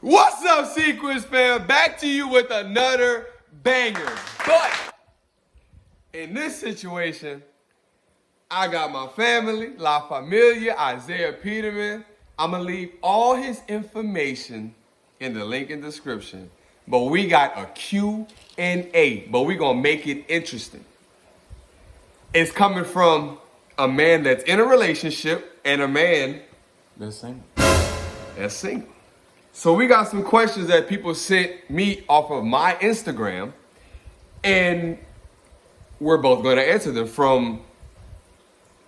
What's up, Sequence fam? Back to you with another banger. But in this situation, I got my family, La Familia, Isaiah Peterman. I'm going to leave all his information in the link in the description. But we got a Q&A, but we're going to make it interesting. It's coming from a man that's in a relationship and a man that's single. That's single. So we got some questions that people sent me off of my Instagram, and we're both going to answer them from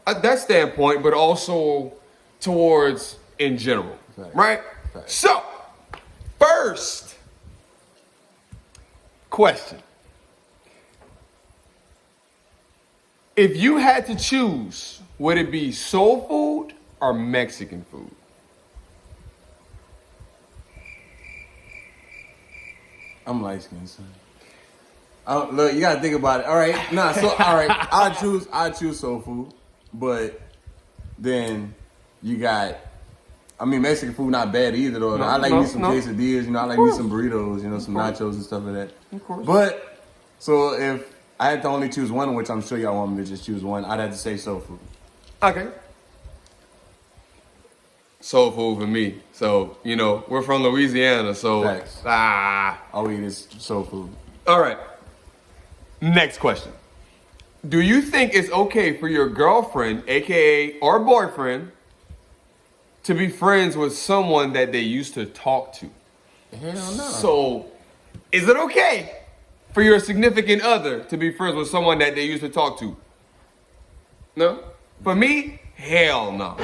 that standpoint, but also towards in general, right? So, first question. If you had to choose, would it be soul food or Mexican food? I'm light skinned, son. Look, you gotta think about it. All right, all right. I choose soul food, but then you got. I mean, Mexican food not bad either, though. I like me some quesadillas. I like me some burritos. Some nachos and stuff like that. Of course. But so if I had to only choose one, which I'm sure y'all want me to just choose one, I'd have to say soul food. Okay. Soul food for me. So, we're from Louisiana, so Facts. All we eat is soul food. All right. Next question. Do you think it's okay for your girlfriend, aka or boyfriend, to be friends with someone that they used to talk to? Hell no. So, is it okay for your significant other to be friends with someone that they used to talk to? No? For me, hell no.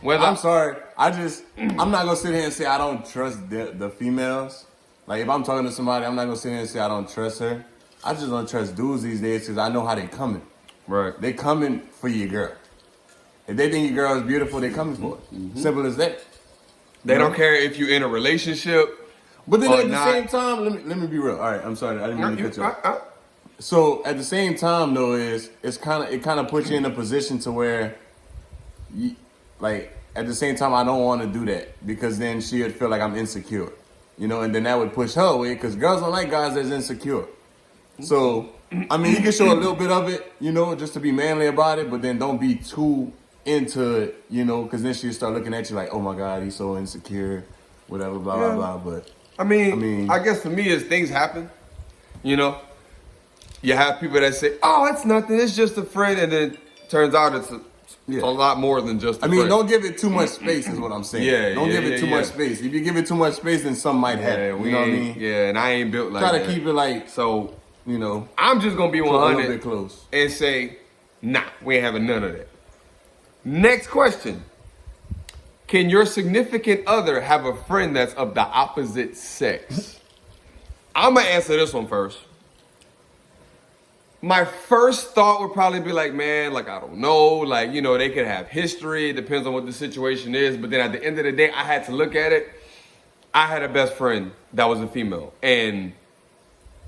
I'm sorry. I'm not gonna sit here and say I don't trust the females. Like if I'm talking to somebody, I'm not gonna sit here and say I don't trust her. I just don't trust dudes these days because I know how they coming. Right. They coming for your girl. If they think your girl is beautiful, they coming for it. Mm-hmm. Simple as that. They don't care if you're in a relationship. But then at the same time, let me be real. All right, I'm sorry, I didn't mean to cut you off. So at the same time, though, it kind of puts you in a position to where, at the same time, I don't want to do that because then she would feel like I'm insecure, and then that would push her away because girls don't like guys that's insecure. So I mean, you can show a little bit of it, just to be manly about it, but then don't be too into it, because then she'll start looking at you like, oh my God, he's so insecure, whatever, blah blah blah. But I mean, I guess for me, as things happen, you have people that say, oh, it's nothing, it's just a friend, and then it turns out it's a lot more than just a friend. Don't give it too much space is what I'm saying. Don't give it too much space. If you give it too much space, then something might happen. You know what I mean? Yeah, and I ain't built like that. Try to keep it like, so, I'm just going to be 100 a little bit close and say, nah, we ain't having none of that. Next question. Can your significant other have a friend that's of the opposite sex? I'm going to answer this one first. My first thought would probably be like, man, I don't know. They could have history. It depends on what the situation is. But then at the end of the day, I had to look at it. I had a best friend that was a female. And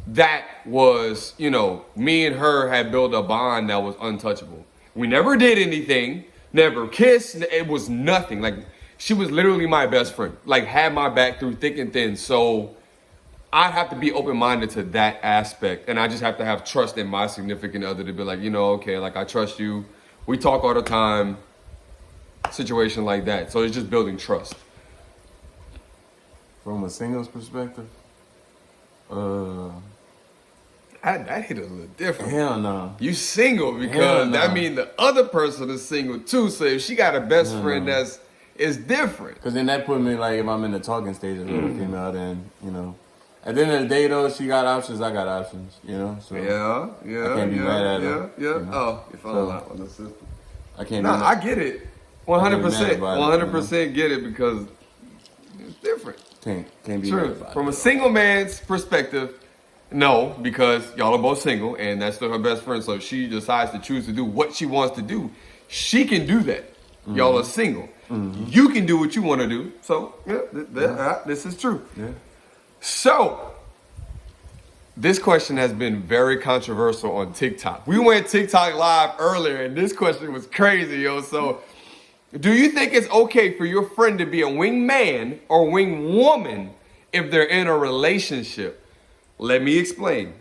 that was, me and her had built a bond that was untouchable. We never did anything, never kissed. It was nothing. She was literally my best friend. Had my back through thick and thin. So I have to be open-minded to that aspect, and I just have to have trust in my significant other to be like, okay, I trust you. We talk all the time, situation like that. So it's just building trust. From a singles perspective, that hit a little different. Hell no. You single because that means the other person is single too. So if she got a best friend it's different. Because then that put me if I'm in the talking stage with a female, then, at the end of the day, though, she got options, I got options, So yeah. I can't be mad at her. Yeah. Oh, you fell out on the system. I can't. I get it. 100%. 100% get it because it's different. Can't be true. From a single man's perspective, no, because y'all are both single, and that's still her best friend. So if she decides to choose to do what she wants to do, she can do that. Mm-hmm. Y'all are single. Mm-hmm. You can do what you want to do. So this is true. Yeah. So, this question has been very controversial on TikTok. We went TikTok live earlier, and this question was crazy, yo. So, Do you think it's okay for your friend to be a wingman or wingwoman if they're in a relationship? Let me explain.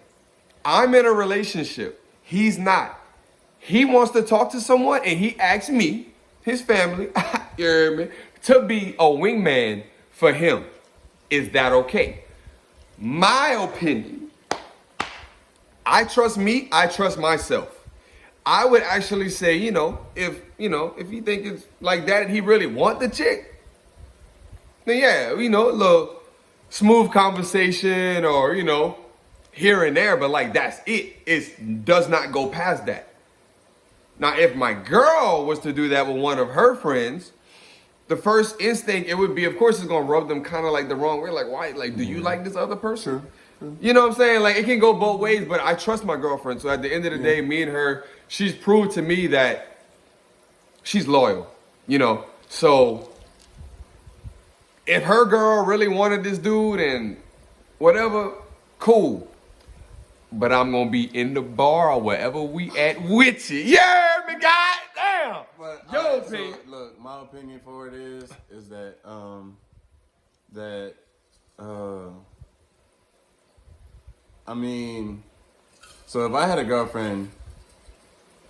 I'm in a relationship. He's not. He wants to talk to someone and he asks me, his family, you heard me, to be a wingman for him. Is that okay? My opinion, I trust me, I trust myself. I would actually say, if you think it's like that and he really want the chick, then yeah, a little smooth conversation or, here and there, but like that's it. It does not go past that. Now, if my girl was to do that with one of her friends, the first instinct it would be, of course, it's gonna rub them kind of like the wrong way. Like, why? Like, do you like this other person? Sure. You know what I'm saying? Like, it can go both ways, but I trust my girlfriend. So at the end of the day, me and her, she's proved to me that she's loyal. So if her girl really wanted this dude and whatever, cool. But I'm gonna be in the bar or wherever we at with you. Yeah, me, goddamn. But Yo, so, look, my opinion for it is that I mean, so if I had a girlfriend,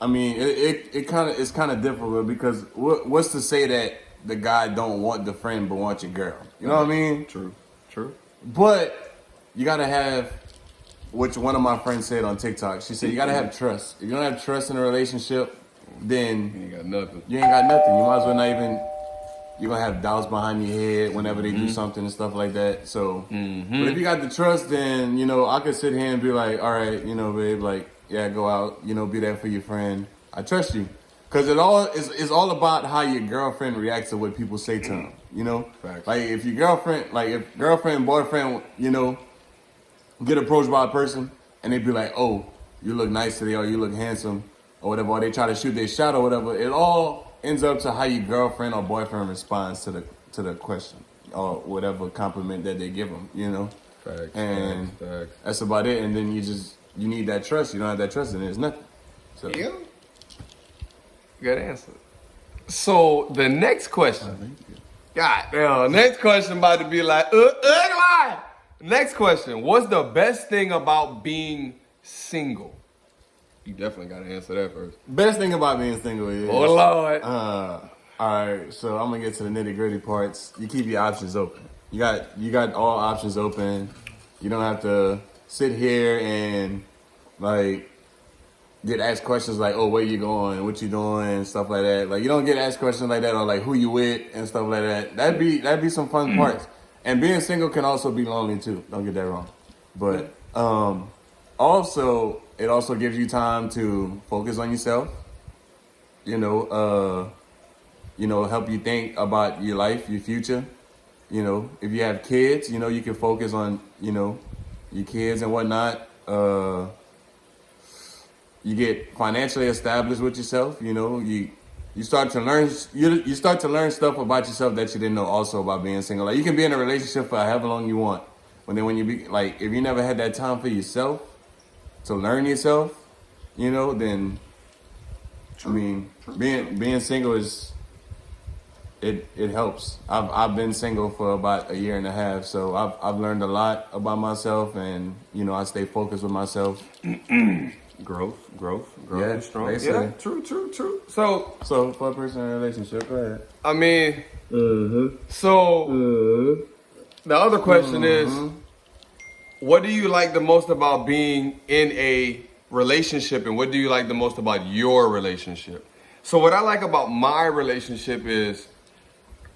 I mean, it's kind of difficult because what's to say that the guy don't want the friend but want your girl? You know what I mean? True. But you gotta have, which one of my friends said on TikTok. She said you gotta have trust. If you don't have trust in a relationship, then You ain't got nothing. you ain't got nothing. You might as well not even. You're gonna have doubts behind your head whenever they do something and stuff like that. So, but if you got the trust, then I could sit here and be like, all right, babe, like, yeah, go out, be there for your friend. I trust you, because it's all about how your girlfriend reacts to what people say to them. Facts. Like if your girlfriend, if girlfriend and boyfriend, get approached by a person and they be like, oh, you look nice today, or you look handsome, or whatever, or they try to shoot their shot or whatever, it all ends up to how your girlfriend or boyfriend responds to the question or whatever compliment that they give them, Facts. That's about it. And then you need that trust. You don't have that trust, and there's nothing. So Yeah. Good answer. So the next question. thank you. God damn, next question about to be like, lie. Next question. What's the best thing about being single? You definitely got to answer that first. Best thing about being single is, Oh, Lord. all right, so I'm gonna get to the nitty gritty parts. You keep your options open. You got all options open. You don't have to sit here and like get asked questions like, oh, where you going, what you doing, and stuff like that. Like, you don't get asked questions like that, or like who you with and stuff like that. That'd be some fun parts. And being single can also be lonely too. Don't get that wrong. But also, it also gives you time to focus on yourself. Help you think about your life, your future. If you have kids, you can focus on, your kids and whatnot. You get financially established with yourself. You start to learn. You start to learn stuff about yourself that you didn't know also about being single. Like, you can be in a relationship for however long you want, but then when you be like, if you never had that time for yourself to learn yourself, then being single is. It helps. I've been single for about a year and a half, so I've learned a lot about myself, and I stay focused with myself. Growth Yeah, is strong. basically. Yeah, true. So For a person in a relationship, go ahead. I mean, so the other question is, what do you like the most about being in a relationship, and what do you like the most about your relationship? So what I like about my relationship is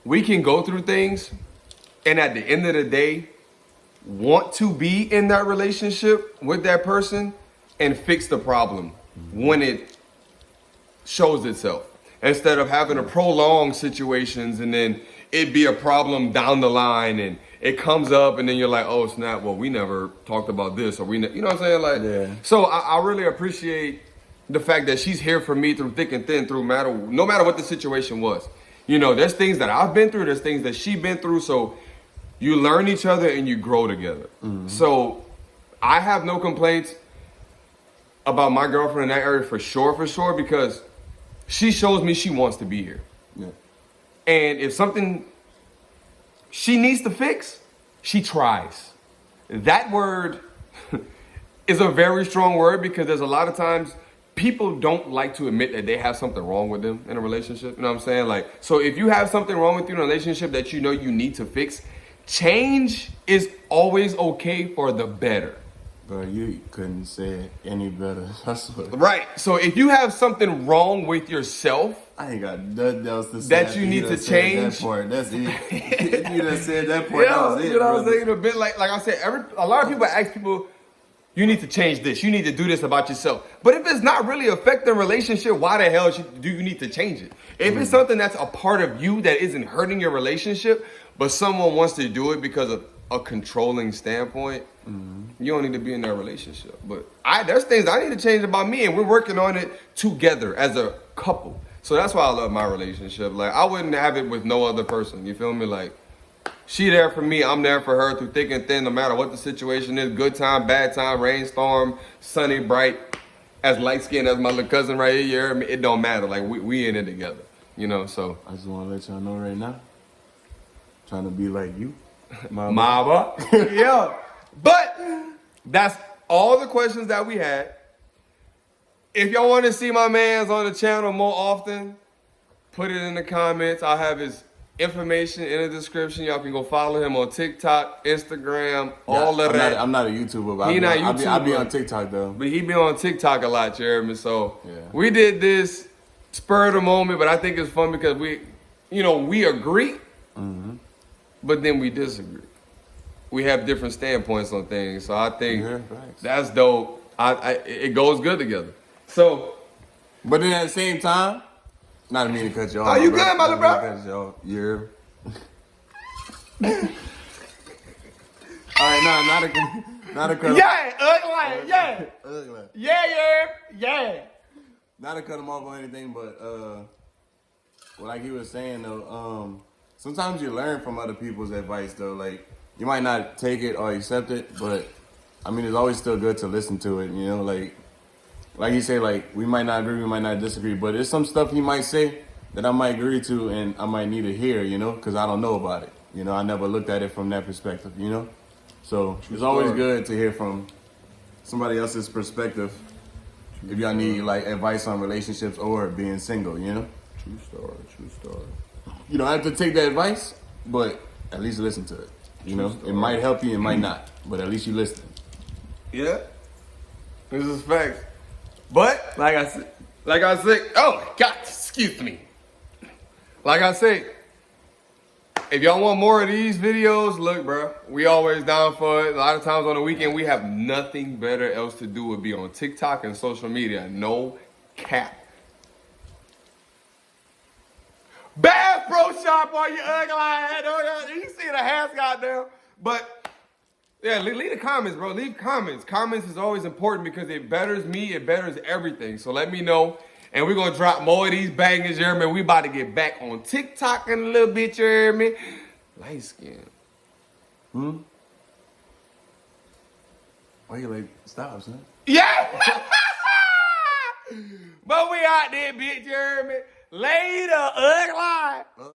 we can go through things and at the end of the day want to be in that relationship with that person and fix the problem when it shows itself, instead of having to prolong situations and then it be a problem down the line and it comes up and then you're like, oh snap, well, we never talked about this, or you know what I'm saying? Like, yeah. So I really appreciate the fact that she's here for me through thick and thin, no matter what the situation was. There's things that I've been through, there's things that she's been through, so you learn each other and you grow together. So I have no complaints about my girlfriend in that area for sure, because she shows me she wants to be here. Yeah. And if something she needs to fix, she tries. That word is a very strong word because there's a lot of times people don't like to admit that they have something wrong with them in a relationship. You know what I'm saying? Like, so if you have something wrong with you in a relationship that you know you need to fix, change is always okay for the better. Bro, you couldn't say it any better. I swear. Right. So if you have something wrong with yourself, I ain't got nothing else to say. that you need to Said change. that part. That's it. You done said that part. That was it, you know what I'm brother. saying? A bit like I said, a lot of people ask people, you need to change this. You need to do this about yourself. But if it's not really affecting relationship, why the hell do you need to change it? If it's something that's a part of you that isn't hurting your relationship, but someone wants to do it because of a controlling standpoint, you don't need to be in that relationship. But there's things I need to change about me, and we're working on it together as a couple. So that's why I love my relationship. Like, I wouldn't have it with no other person. You feel me? Like, she there for me, I'm there for her through thick and thin, no matter what the situation is. Good time, bad time, rainstorm, sunny, bright. As light-skinned as my little cousin right here, you heard me? It don't matter. Like, we in it together. You know, so. I just want to let y'all know right now. Trying to be like you. Mama. Yeah. But that's all the questions that we had. If y'all want to see my mans on the channel more often, put it in the comments. I'll have his information in the description. Y'all can go follow him on TikTok, Instagram, all of that. I'm not a YouTuber, but He not YouTuber. I be on TikTok though. But he be on TikTok a lot, you hear me? So yeah. We did this spur of the moment, but I think it's fun because we agree, but then we disagree. We have different standpoints on things. So I think that's dope. It goes good together. So, but then at the same time, not mean to cut you off. Oh, you good, my little bro? Yeah. All right, not a cut. Yeah, ugly, yeah. Ugly. Yeah. Not to cut him off or anything, but like he was saying though, sometimes you learn from other people's advice though. Like, you might not take it or accept it, but I mean, it's always still good to listen to it. You know, like you say, like, we might not agree, we might not disagree, but there's some stuff he might say that I might agree to and I might need to hear, you know, because I don't know about it. You know, I never looked at it from that perspective, you know? So it's always good to hear from somebody else's perspective if y'all need, like, advice on relationships or being single, you know? True story. You don't have to take that advice, but at least listen to it. You know? It might help you, it might not, but at least you listen. Yeah. This is facts. But, like I said, oh, God, excuse me. Like I said, if y'all want more of these videos, look, bro, we always down for it. A lot of times on the weekend, we have nothing better else to do would be on TikTok and social media. No cap. Bass Pro Shop on your ugly head. You see the hats got there. But, yeah, leave the comments, bro. Leave comments. Comments is always important because it betters me. It betters everything. So let me know. And we're going to drop more of these bangers, you hear me? We about to get back on TikTok in a little bit, you hear me? Light skin. Why you like, stop, son? Yeah! But we out there, bitch, you hear me? Later, ugly.